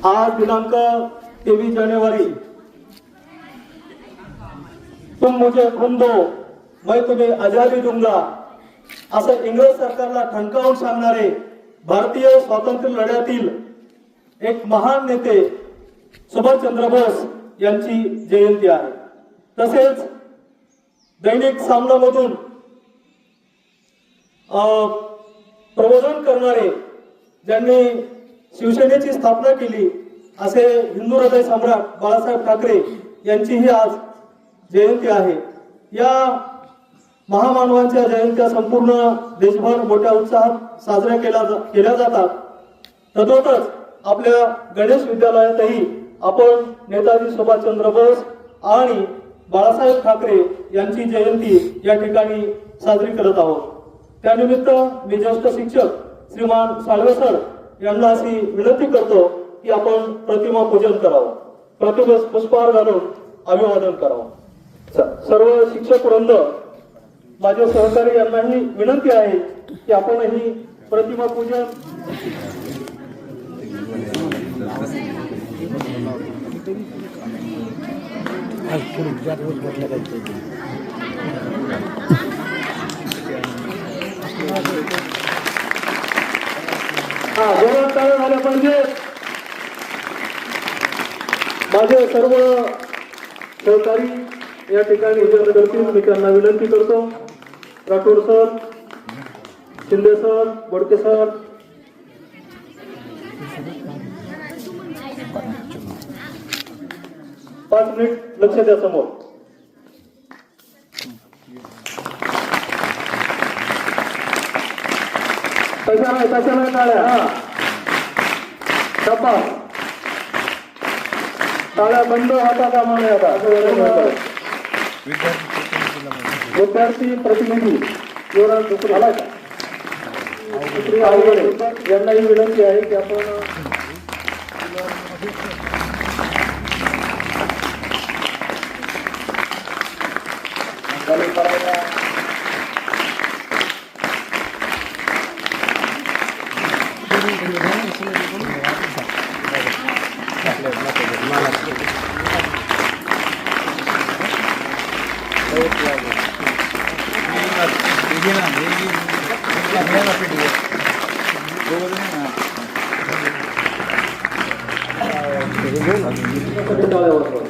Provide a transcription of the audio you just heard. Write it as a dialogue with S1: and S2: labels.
S1: आज दिनांक 23 जानेवारी, तुम मुझे खून दो मैं तुम्हें आजादी दूंगा असं इंग्रज सरकारला ठणकावून सांगणारे भारतीय स्वातंत्र्य लढ्यातील एक महान नेते सुभाषचंद्र बोस यांची जयंती आहे। तसेच दैनिक सामनामधून प्रबोधन करणारे, ज्यांनी शिवसेनेची स्थापना केली असे हिंदू हृदय सम्राट बाळासाहेब ठाकरे यांची ही आज जयंती आहे। या महामानवांच्या जयंत्या संपूर्ण देशभर मोठ्या उत्साहात साजऱ्या केल्या जातात। तद्वतच आपल्या गणेश विद्यालयातही आपण नेताजी सुभाषचंद्र बोस आणि बाळासाहेब ठाकरे यांची जयंती या ठिकाणी साजरी करत आहोत। त्यानिमित्त मी ज्येष्ठ शिक्षक श्रीमान साळवे सर यांना अशी विनंती करतो की आपण प्रतिमा पूजन करावं, प्रतिमा पुष्पहार घालून अभिवादन करावं। सर्व शिक्षक वृंद, माझे सहकारी यांनाही विनंती आहे की आपणही प्रतिमा पूजन जोरात टाळ्या झाल्या पाहिजे। माझे सर्व सहकारी या ठिकाणी विचार करतील, मी त्यांना विनंती करतो। राठोड सर, शिंदे सर, बोडके सर, पाच मिनिट लक्ष द्या समोर। तशा नाही टाळ्या, टप्पा टाळ्या बंद होता कामा नये। आता विद्यार्थी प्रतिनिधी जोरात झाला का? यांनाही विनंती आहे की आपण टाळ्या